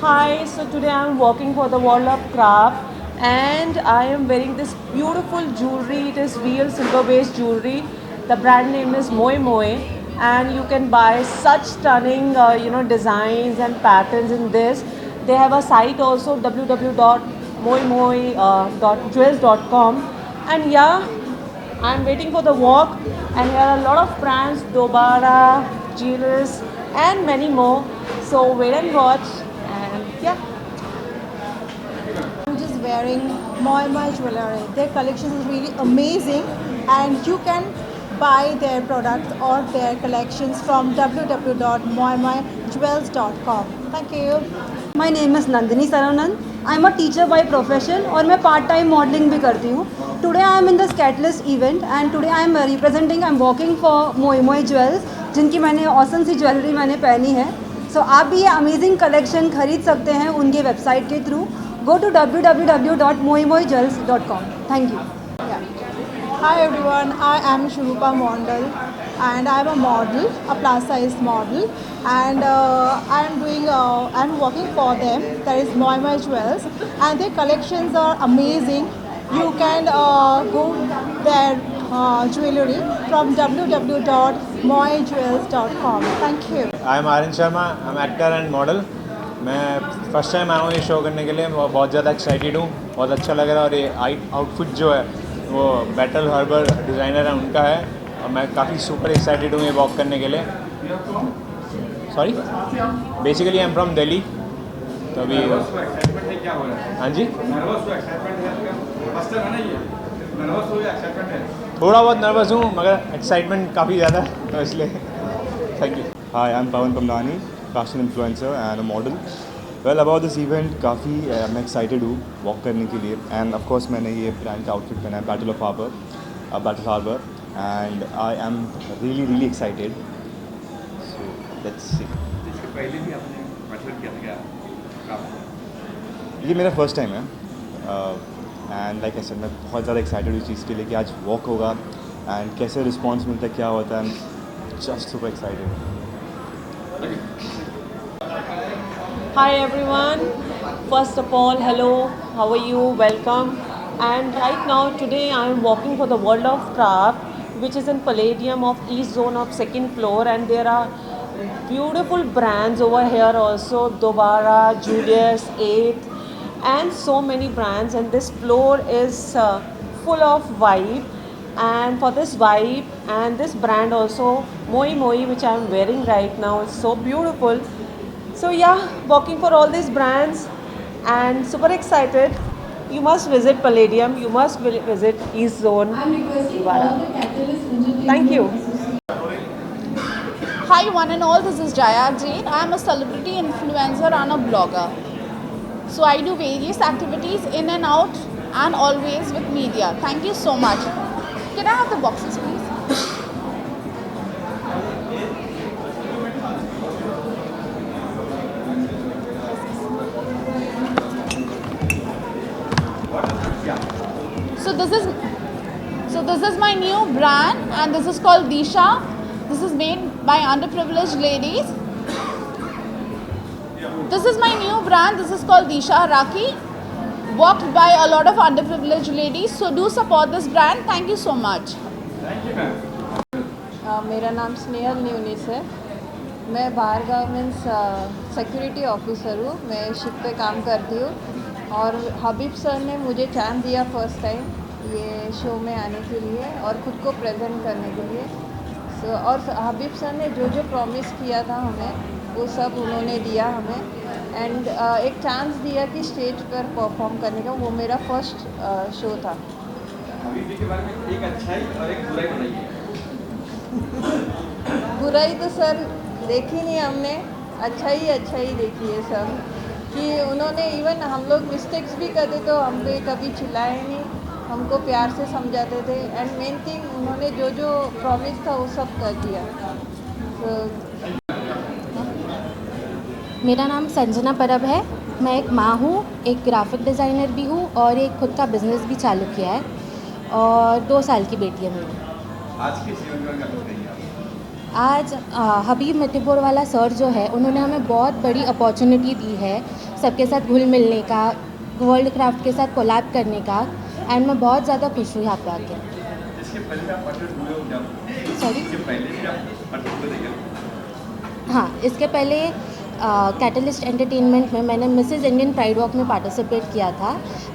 Hi, so today I'm walking for the World of Craft and I am wearing this beautiful jewelry. It is real silver based jewelry. The brand name is Moe Moe and you can buy such stunning designs and patterns in this. They have a site also www.moemoe.jewels.com and yeah, I'm waiting for the walk and here are a lot of brands Dobara, Genius and many more. So wait and watch and yeah. I'm just wearing Moima jewelry. Their collection is really amazing, and you can buy their products or their collections from www.moimajewels.com. Thank you. My name is Nandini Saravanand. I am a teacher by profession और मैं part time modelling भी करती हूँ. Today I am in the स्कैटलिस्ट event and today I am representing I am walking for Moi Moi jewels जिनकी मैंने awesome सी jewellery मैंने पहनी है. सो आप भी ये अमेजिंग कलेक्शन खरीद सकते हैं उनके वेबसाइट के through. Go to www.moimoijewels.com. Thank you. Hi everyone, I am Shurupa Mondal and I am a model, a plus size model, and I'm working for them. That is Moima Jewels, and their collections are amazing. You can go their jewelry from www.moijewels.com. Thank you. I am Aryan Sharma. I am actor and model. मैं first time आया हूँ ये show करने के लिए. मैं बहुत ज़्यादा एक्साइटेड हूँ. बहुत अच्छा लग रहा है और ये आउटफिट जो है वो बैटल हार्बर डिज़ाइनर है उनका है और मैं काफ़ी सुपर एक्साइटेड हूँ ये वॉक करने के लिए. Sorry, basically I am from Delhi. तो अभी हाँ जी, थोड़ा बहुत नर्वस हूँ मगर एक्साइटमेंट काफ़ी ज़्यादा है तो इसलिए thank you. Hi, I'm Pawan Pamlani, fashion influencer and a model. Well, about this event काफ़ी मैं excited हूँ walk करने के लिए and of course मैंने ये brand का outfit पहना है Battle Harbour and I am really excited. So let's see. इसके पहले भी आपने पार्टिसिपेट किया था क्या? ये मेरा फर्स्ट टाइम है एंड लाइक आई सेड मैं बहुत ज़्यादा एक्साइटेड हूँ इस चीज़ के लिए कि आज वॉक होगा एंड कैसे रिस्पॉन्स मिलता है, क्या होता है. Just super excited. Hi everyone. First of all, hello. How are you? Welcome. And right now, today I am walking for the World of Craft, which is in Palladium of East Zone of second floor, and there are beautiful brands over here also. Dobara, Julius, 8th, and so many brands. And this floor is full of vibe. And for this vibe and this brand also, Moe Moe, which I am wearing right now, is so beautiful. So yeah, walking for all these brands and super excited. You must visit Palladium. You must visit East Zone. Thank you. Hi one and all, this is Jaya Jain. I am a celebrity influencer and a blogger. So I do various activities in and out and always with media. Thank you so much. Can I have the boxes please? So this is my new brand and this is called Disha. This is made by underprivileged ladies. This is my new brand. This is called Disha Rakhi, worked by a lot of underprivileged ladies. So do support this brand. Thank you so much. मेरा नाम स्नेहल न्यूनिस है. मैं बाहर गाँव means security officer हूँ. मैं ship पे काम करती हूँ और हबीब सर ने मुझे चांस दिया फर्स्ट टाइम ये शो में आने के लिए और ख़ुद को प्रेजेंट करने के लिए. सो और हबीब सर ने जो जो प्रॉमिस किया था हमें वो सब उन्होंने दिया हमें एंड एक चांस दिया कि स्टेज पर परफॉर्म करने का. वो मेरा फर्स्ट शो था. हबीब जी के बारे में एक अच्छाई और एक बुराई बनाइए. बुराई तो सर देखी नहीं हमने, अच्छा ही देखी है सब कि उन्होंने इवन हम लोग मिस्टेक्स भी करते तो हम पे कभी चिल्लाए नहीं, हमको प्यार से समझाते थे एंड मेन थिंग उन्होंने जो जो प्रॉमिस था वो सब कर दिया. तो मेरा नाम संजना परब है. मैं एक माँ हूँ, एक ग्राफिक डिज़ाइनर भी हूँ और एक खुद का बिज़नेस भी चालू किया है और 2 साल की बेटी है मेरी. आज की जीवन में क्या बताइए आप? आज हबीब मतिपुर वाला सर जो है उन्होंने हमें बहुत बड़ी अपॉर्चुनिटी दी है सबके साथ घुल मिलने का, वर्ल्ड क्राफ्ट के साथ कोलैब करने का, एंड मैं बहुत ज़्यादा खुश हूँ यहाँ पे आके। इसके पहले भी आप पार्टिसिपेट हुए हो क्या? सॉरी? इसके पहले भी आप पार्टिसिपेट हुए? हाँ, इसके पहले कैटलिस्ट एंटरटेनमेंट में मैंने मिसेस इंडियन प्राइड वॉक में पार्टिसिपेट किया था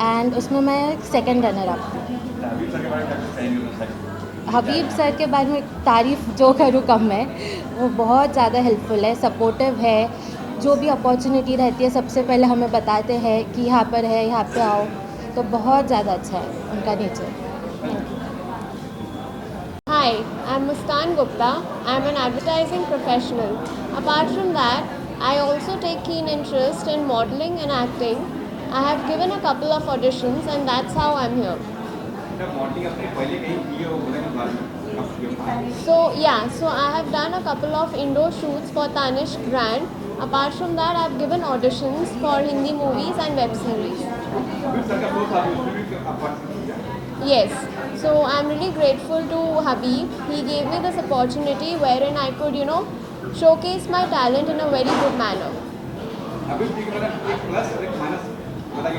एंड उसमें मैं सेकंड रनर अप थी। हबीब सर के बारे में क्या कहेंगे? हबीब सर के बारे में तारीफ़ जो करूँ कम है, वो बहुत ज़्यादा हेल्पफुल है, सपोर्टिव है, जो भी अपॉर्चुनिटी रहती है सबसे पहले हमें बताते हैं कि यहाँ पर है, यहाँ पे आओ, तो बहुत ज़्यादा अच्छा है उनका nature. Hi, I'm Muskan Gupta. I'm an advertising professional. Apart from that, I also take keen interest in modeling and acting. I have given a couple of auditions and that's how I'm here. Modelling आपने पहले कहीं की है वो बोलेंगे बारे में आप किए? So I have done a couple of indoor shoots for Tanishq brand. Apart from that, I have given auditions for Hindi movies and web series. Habib sir का दोस्त आप उसमें भी आप पार्टिसिपेट किया? Yes, so I'm really grateful to Habib. He gave me this opportunity wherein I could, showcase my talent in a very good manner. हबीब जी के बारे में एक प्लस और एक माइनस बताइए।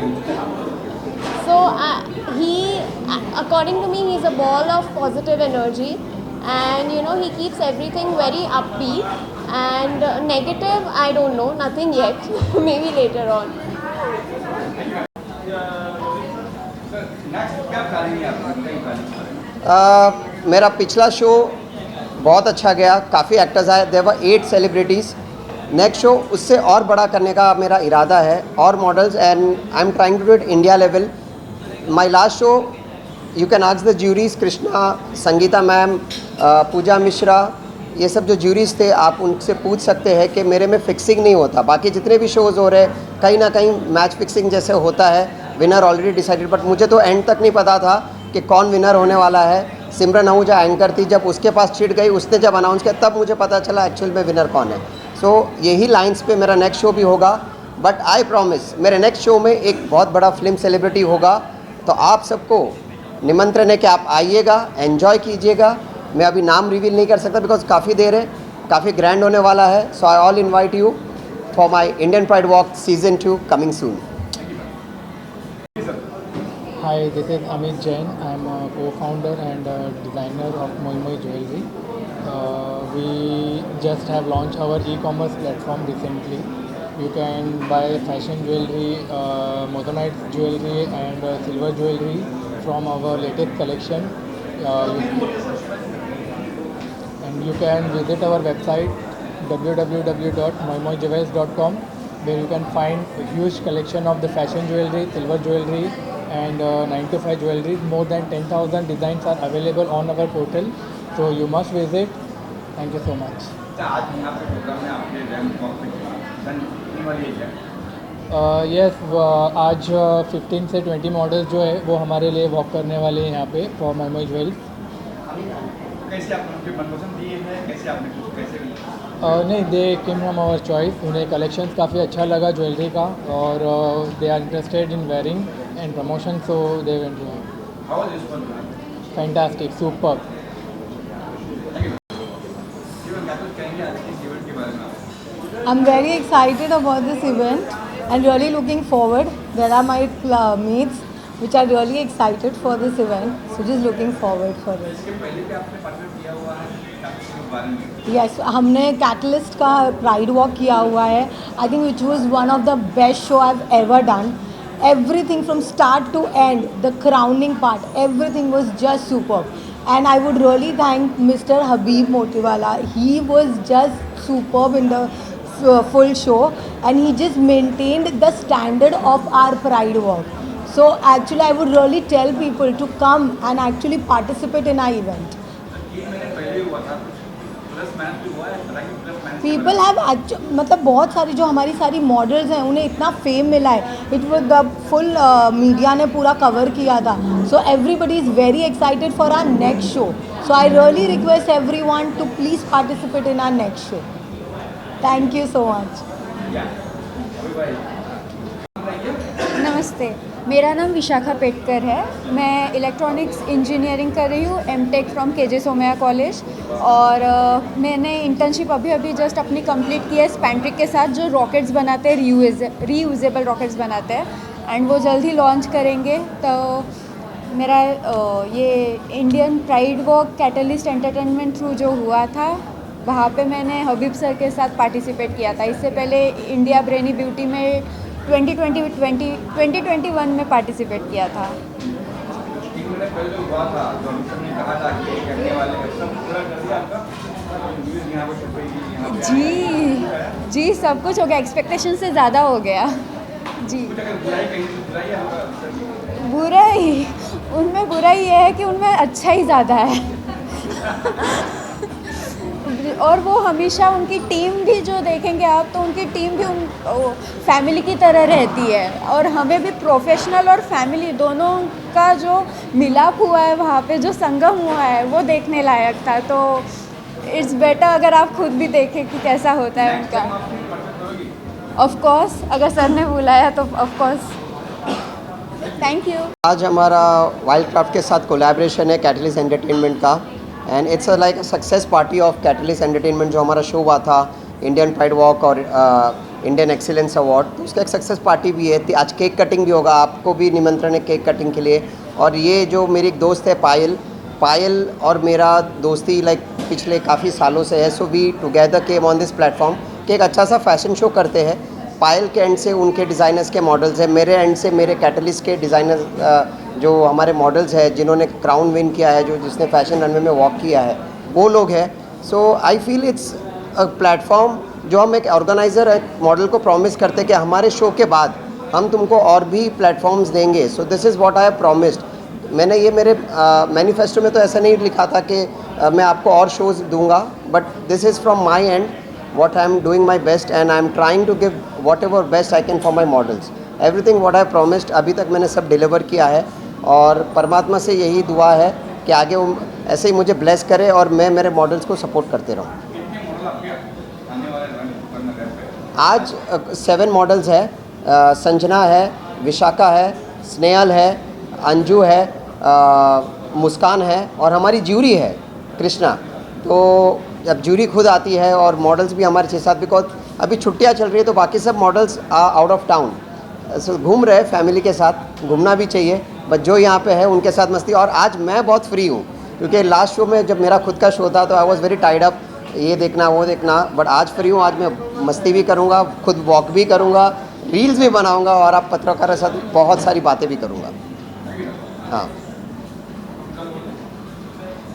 So according to me, he's a ball of positive energy, and he keeps everything very upbeat. And negative, I don't know, nothing yet. Maybe later on. Next क्या planning है आपका? कई प्लानिंग? मेरा पिछला show बहुत अच्छा गया, काफ़ी एक्टर्स आए, देवर 8 सेलिब्रिटीज़। नेक्स्ट शो उससे और बड़ा करने का मेरा इरादा है, और models, and I am trying to do it India level. My last show, you can ask the juries, Krishna, Sangeeta ma'am, Pooja Mishra, ये सब जो ज्यूरीज थे, आप उनसे पूछ सकते हैं कि मेरे में फिक्सिंग नहीं होता। बाकी जितने भी शोज़ हो रहे कहीं ना कहीं मैच फिक्सिंग जैसे होता है, विनर ऑलरेडी डिसाइडेड, बट मुझे तो एंड तक नहीं पता था कि कौन विनर होने वाला है। सिमरन आहूजा एंकर थी, जब उसके पास चिट गई, उसने जब अनाउंस किया तब मुझे पता चला एक्चुअल में विनर कौन है। सो यही लाइंस पे मेरा नेक्स्ट शो भी होगा, बट आई प्रॉमिस मेरे नेक्स्ट शो में एक बहुत बड़ा फिल्म सेलिब्रिटी होगा, तो आप सबको निमंत्रण है कि आप आइएगा, एन्जॉय कीजिएगा। मैं अभी नाम रिवील नहीं कर सकता बिकॉज काफ़ी देर है, काफ़ी ग्रैंड होने वाला है। So I all invite you for my Indian pride walk season 2 coming soon. Hi, this is Amit Jain. I am a co-founder and designer of Moi Moi Jewelry. We just have launched our e-commerce platform recently. You can buy fashion jewelry, motonite jewelry and silver jewelry from our latest collection. And you can visit our website www.moimoijewels.com, where you can find a huge collection of the fashion jewelry, silver jewelry and 9 to 5 jewelry. More than 10,000 designs are available on our portal, so you must visit. Thank you so much. आज यहाँ पे programme में आपके ramp walk पे कितनी वाली है? Yes, आज 15 से 20 मॉडल्स जो है वो हमारे लिए वॉक करने वाले हैं यहाँ पे फॉर moi moi ज्वेल्स। कैसे आपने उनके मनपसंद दिए हैं? कैसे आपने कुछ कैसे नहीं, they came from our choice. उन्हें कलेक्शंस काफ़ी अच्छा लगा ज्वेलरी का, और they are interested in wearing and promotion, so they went to how was this one? Fantastic, super. जीवन क्या कुछ कहेंगे आज के इवेंट के बारे में? I'm very excited about this event and really looking forward. There are my mates which are really excited for this event, so just looking forward for it. इसके पहले भी आपने पार्टिसिपेट किया हुआ है इसके बारे में? Yes, हमने कैटलिस्ट का प्राइड वॉक किया हुआ है। I think which was one of the best show I've ever done. Everything from start to end, the crowning part, everything was just superb. And I would really thank Mr. Habib Motiwala. He was just superb in the full show, and he just maintained the standard of our pride walk. So actually I would really tell people to come and actually participate in our event. 3 महीने पहले हुआ था, plus minus भी हुआ है, बताइए plus minus. People have मतलब बहुत सारी जो हमारी सारी मॉडल्स हैं उन्हें इतना फेम मिला है। It was the full media ने पूरा कवर किया था। So everybody is very excited for our next show. So I really request everyone to please participate in our next show. Thank you so much. नमस्ते, मेरा नाम विशाखा पेटकर है। मैं electronics engineering कर रही हूँ, MTech from KJ Somaiya college. और मैंने इंटर्नशिप अभी जस्ट अपनी कंप्लीट की है स्पैंट्रिक के साथ, जो रॉकेट्स बनाते हैं, रीयूजेबल रॉकेट्स बनाते हैं, एंड वो जल्द ही लॉन्च करेंगे। तो मेरा ये Indian pride walk catalyst entertainment through जो हुआ था, वहाँ पे मैंने हबीब सर के साथ पार्टिसिपेट किया था। इससे पहले इंडिया ब्रेनी ब्यूटी में 2021 में पार्टिसिपेट किया था। पहले जो हुआ था, जो हमने कहा था कि ये करने वाले हैं, सब पूरा कर दिया आपका? न्यूज़ यहाँ पे छप रही थी, यहाँ पे जी सब कुछ हो गया, एक्सपेक्टेशन से ज़्यादा हो गया जी। बुराई कहीं से बुराई है आपका? बुराई उनमें बुराई ये है कि उनमें अच्छा ही ज़्यादा है और वो हमेशा उनकी टीम भी जो देखेंगे आप, तो उनकी टीम भी उन फैमिली की तरह रहती है। और हमें भी प्रोफेशनल और फैमिली दोनों का जो मिलाप हुआ है वहाँ पे, जो संगम हुआ है, वो देखने लायक था। तो इट्स बेटर अगर आप खुद भी देखें कि कैसा होता है उनका। ऑफ कोर्स अगर सर ने बुलाया तो ऑफ कोर्स। Thank you. आज हमारा वाइल्ड क्राफ्ट के साथ कोलैबोरेशन है कैटलिस्ट एंटरटेनमेंट का, and it's like a success party of catalyst entertainment. जो हमारा शो हुआ था इंडियन प्राइड वॉक और इंडियन एक्सीलेंस अवार्ड, तो उसका एक सक्सेस पार्टी भी है। आज केक कटिंग भी होगा, आपको भी निमंत्रण है केक कटिंग के लिए। और ये जो मेरी एक दोस्त है पायल और मेरा दोस्ती लाइक पिछले काफ़ी सालों से है। So we together came on this platform कि एक अच्छा सा फैशन शो करते हैं। पायल के एंड से उनके डिज़ाइनर्स के मॉडल्स हैं, मेरे एंड से मेरे कैटलिस्ट के डिज़ाइनर जो हमारे मॉडल्स हैं, जिन्होंने क्राउन विन किया है, जिसने फैशन रनवे में वॉक किया है, वो लोग हैं। So I feel it's a platform जो हम एक ऑर्गेनाइज़र एक मॉडल को प्रॉमिस करते कि हमारे शो के बाद हम तुमको और भी प्लेटफॉर्म्स देंगे। So this is what I have promised. मैंने ये मेरे मैनिफेस्टो में तो ऐसा नहीं लिखा था कि मैं आपको और शोज़ दूंगा, but this is from my and what I am doing my best and I am trying to give whatever best I can for my models. Everything what I promised अभी तक मैंने सब डिलीवर किया है, और परमात्मा से यही दुआ है कि आगे वो ऐसे ही मुझे ब्लेस करे और मैं मेरे मॉडल्स को सपोर्ट करते रहूँ। आज 7 मॉडल्स है। संजना है, विशाखा है, स्नेहल है, अंजू है, मुस्कान है, और हमारी ज्यूरी है कृष्णा। तो जब ज्यूरी खुद आती है और मॉडल्स भी हमारे 6-7, बिकॉज अभी छुट्टियां चल रही है तो बाकी सब मॉडल्स आउट ऑफ टाउन, सो घूम रहे फैमिली के साथ। घूमना भी चाहिए, बट जो यहाँ पे है उनके साथ मस्ती। और आज मैं बहुत फ्री हूँ क्योंकि लास्ट शो में जब मेरा खुद का शो था तो I was very tied up, ये देखना वो देखना, बट आज फ्री हूँ। आज मैं मस्ती भी करूँगा, खुद वॉक भी करूँगा, रील्स भी बनाऊँगा, और आप पत्रकारों के साथ बहुत सारी बातें भी करूँगा। हाँ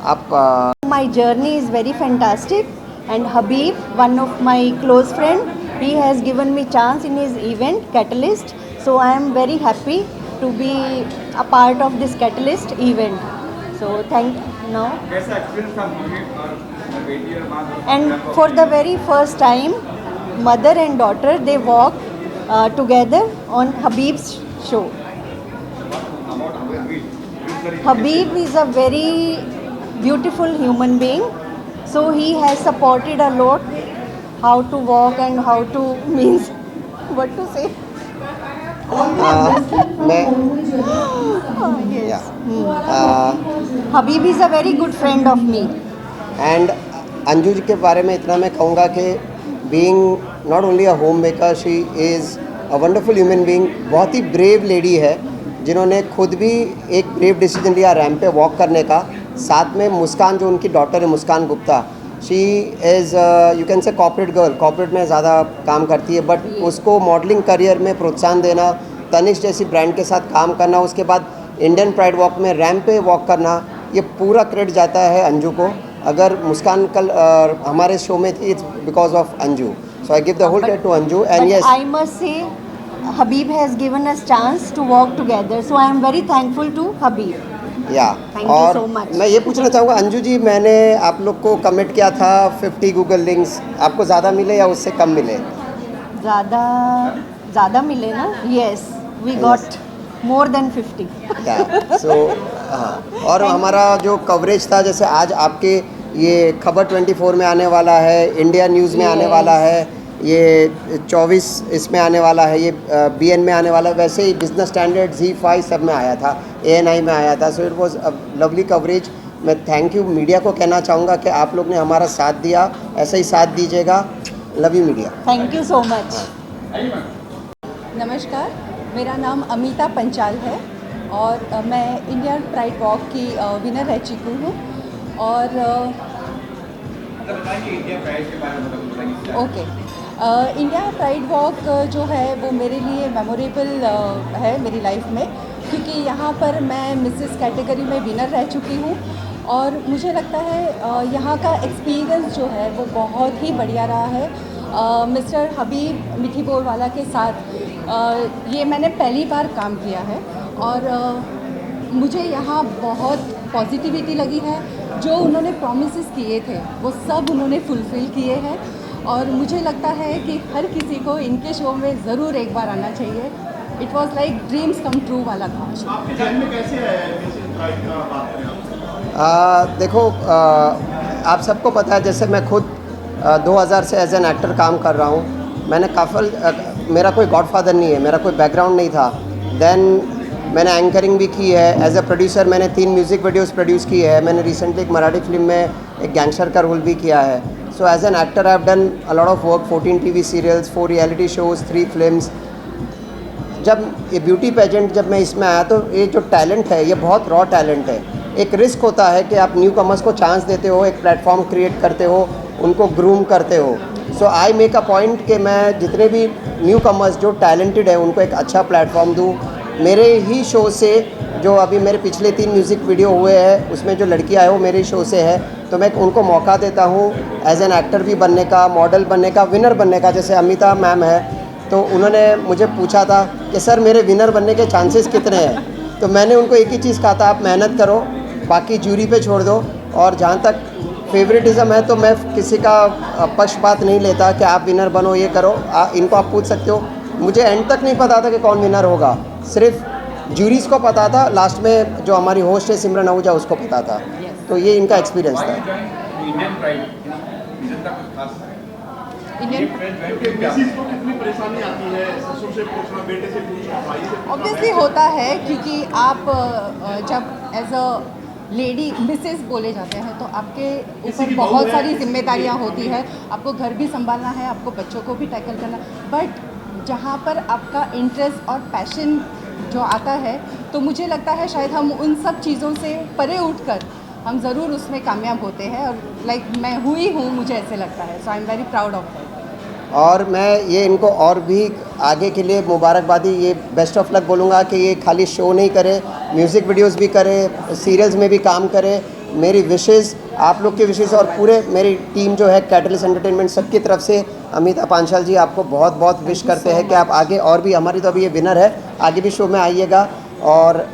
आप My journey is very fantastic, and Habib, one of my close friend, he has given me chance in his event Catalyst. So I am very happy to be a part of this Catalyst event. So thank you now. कैसा experience था हबीब और बेटी और माँ? And for the very first time, mother and daughter they walk together on Habib's show. Habib is a very beautiful human being, so he has supported a lot how to walk and how to means what to say. Habib is a very good friend of me. And Anju ji के बारे में इतना मैं कहूँगा कि being not only a homemaker, she is a wonderful human being. बहुत ही brave lady है, जिन्होंने खुद भी एक ब्रेव डिसीजन लिया रैंप पे वॉक करने का। साथ में मुस्कान, जो उनकी डॉटर है Muskan Gupta, she is you can say corporate girl, corporate में ज़्यादा काम करती है, बट उसको मॉडलिंग करियर में प्रोत्साहन देना, तनिष्क जैसी ब्रांड के साथ काम करना, उसके बाद इंडियन प्राइड वॉक में रैंप पे वॉक करना, ये पूरा क्रेडिट जाता है अंजू को। अगर मुस्कान कल हमारे शो में थी, it's because of Anju, so I give the whole credit to Anju. And yes, I must say Habib has given us chance to walk together, so I am very thankful to Habib. या Thank you और so much. मैं ये पूछना चाहूँगा अंजू जी, मैंने आप लोग को कमिट किया था 50 गूगल लिंक्स, आपको ज़्यादा मिले या उससे कम मिले? ज़्यादा मिले ना? Yes, we got more than 50. सो हाँ, और हमारा जो कवरेज था, जैसे आज आपके ये खबर 24 में आने वाला है, इंडिया न्यूज़ में आने वाला है, ये 24 इसमें आने वाला है, ये BN में आने वाला है, वैसे ही बिजनेस स्टैंडर्ड ZEE5 सब में आया था, ANI में आया था। So it was a lovely coverage. मैं थैंक यू मीडिया को कहना चाहूँगा कि आप लोग ने हमारा साथ दिया, ऐसे ही साथ दीजिएगा। Love you media. Thank you so much. नमस्कार, मेरा नाम अमिता पंचाल है और मैं इंडियन प्राइड वॉक की विनर रह चुकी हूँ। और ओके, इंडिया प्राइड वॉक जो है वो मेरे लिए मेमोरेबल है मेरी लाइफ में, क्योंकि यहाँ पर मैं मिसेस कैटेगरी में विनर रह चुकी हूँ और मुझे लगता है यहाँ का एक्सपीरियंस जो है वो बहुत ही बढ़िया रहा है। मिस्टर हबीब मिठी बोरवाला के साथ ये मैंने पहली बार काम किया है और मुझे यहाँ बहुत पॉजिटिविटी लगी है। जो उन्होंने प्रॉमिसेस किए थे वो सब उन्होंने फुलफ़िल किए हैं और मुझे लगता है कि हर किसी को इनके शो में ज़रूर एक बार आना चाहिए। It was like dreams come true वाला था। देखो, आप सबको पता है, जैसे मैं खुद 2000 से एज एन एक्टर काम कर रहा हूँ। मैंने मेरा कोई गॉडफादर नहीं है, मेरा कोई बैकग्राउंड नहीं था। देन मैंने एंकरिंग भी की है। एज ए प्रोड्यूसर मैंने 3 म्यूज़िक वीडियोस प्रोड्यूस की है। मैंने रिसेंटली एक मराठी फिल्म में एक गैंगस्टर का रोल भी किया है। So as an actor I have done a lot of work, 14 TV serials, 4 reality shows, 3 films. जब ये ब्यूटी पेजेंट जब मैं इसमें आया तो ये जो टैलेंट है ये बहुत रॉ टैलेंट है। एक रिस्क होता है कि आप न्यू कमर्स को चांस देते हो, एक प्लेटफॉर्म क्रिएट करते हो, उनको ग्रूम करते हो। सो आई मेक अ पॉइंट कि मैं जितने भी न्यू कमर्स जो टैलेंटेड है उनको एक अच्छा प्लेटफॉर्म दूँ। मेरे ही शो से जो अभी मेरे पिछले 3 म्यूज़िक वीडियो हुए हैं उसमें जो लड़की आए वो मेरे शो से है, तो मैं उनको मौका देता हूँ एज एन एक्टर भी बनने का, मॉडल बनने का, विनर बनने का। जैसे अमिता मैम है तो उन्होंने मुझे पूछा था कि सर मेरे विनर बनने के चांसेस कितने हैं, तो मैंने उनको एक ही चीज़ कहा था, आप मेहनत करो, बाकी ज्यूरी पे छोड़ दो। और जहाँ तक फेवरेटिज़म है तो मैं किसी का पक्षपात नहीं लेता कि आप विनर बनो, ये करो। इनको आप पूछ सकते हो। मुझे एंड तक नहीं पता था कि कौन विनर होगा, सिर्फ ज्यूरीज़ को पता था। लास्ट में जो हमारी होस्ट है सिमरन आहूजा उसको पता था। तो ये इनका एक्सपीरियंस था। इंडियन प्राइड रीजन का कुछ खास है? ऑब्वियसली होता है, क्योंकि आप जब एज अ लेडी मिसेस बोले जाते हैं तो आपके ऊपर बहुत सारी जिम्मेदारियां होती है। आपको घर भी संभालना है, आपको बच्चों को भी टैकल करना। बट जहाँ पर आपका इंटरेस्ट और पैशन जो आता है तो मुझे लगता है शायद हम उन सब चीज़ों से परे उठकर हम ज़रूर उसमें कामयाब होते हैं। और लाइक मैं हुई हूँ, मुझे ऐसे लगता है। So I am very proud of that. और मैं ये इनको और भी आगे के लिए मुबारकबादी, ये बेस्ट ऑफ लक बोलूँगा कि ये खाली शो नहीं करे, म्यूज़िक वीडियोस भी करे, सीरियल्स में भी काम करे। मेरी विशेज़, आप लोग की विशेज़ और पूरे मेरी टीम जो है कैटलिस्ट एंटरटेनमेंट सबकी तरफ से अमिता पांचाल जी आपको बहुत बहुत विश करते हैं कि आप आगे और भी, हमारी तो अभी ये विनर है, आगे भी शो में आइएगा और